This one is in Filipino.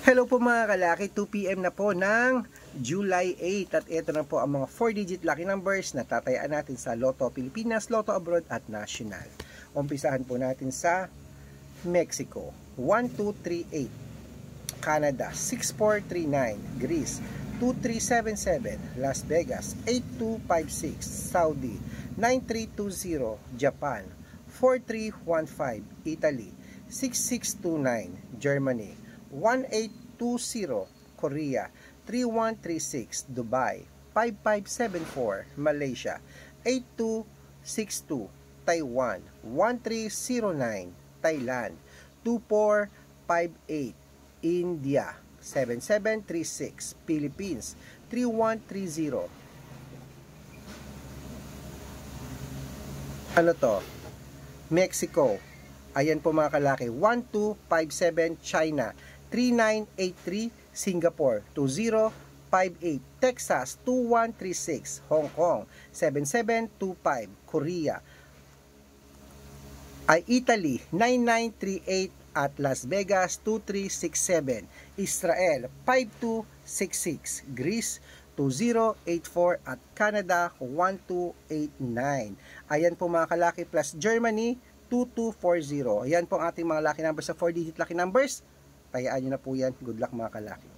Hello po mga kalaki, 2 PM na po ng July 8 at ito na po ang mga 4-digit lucky numbers na tatayaan natin sa Lotto Pilipinas, Lotto Abroad at National. Umpisahan po natin sa Mexico, 1238, Canada, 6439, Greece, 2377, Las Vegas, 8256, Saudi, 9320, Japan, 4315, Italy, 6629, Germany, 1820, Korea, 3136, Dubai, 5574, Malaysia, 8262, Taiwan, 1309, Thailand, 2458, India, 7736, Philippines, 3130. Ano to? Mexico. Ayan po mga kalaki, 1257, China, 3983, Singapore, 2058, Texas, 2136, Hong Kong, 7725, Korea, Italy, 9938, at Las Vegas, 2367, Israel, 5266, Greece, 2084, at Canada, 1289. Ayan po mga kalaki, plus Germany, 2240. Ayan po ang ating mga lucky numbers sa 4-digit lucky numbers. Tayaan nyo na po yan. Good luck mga kalaki.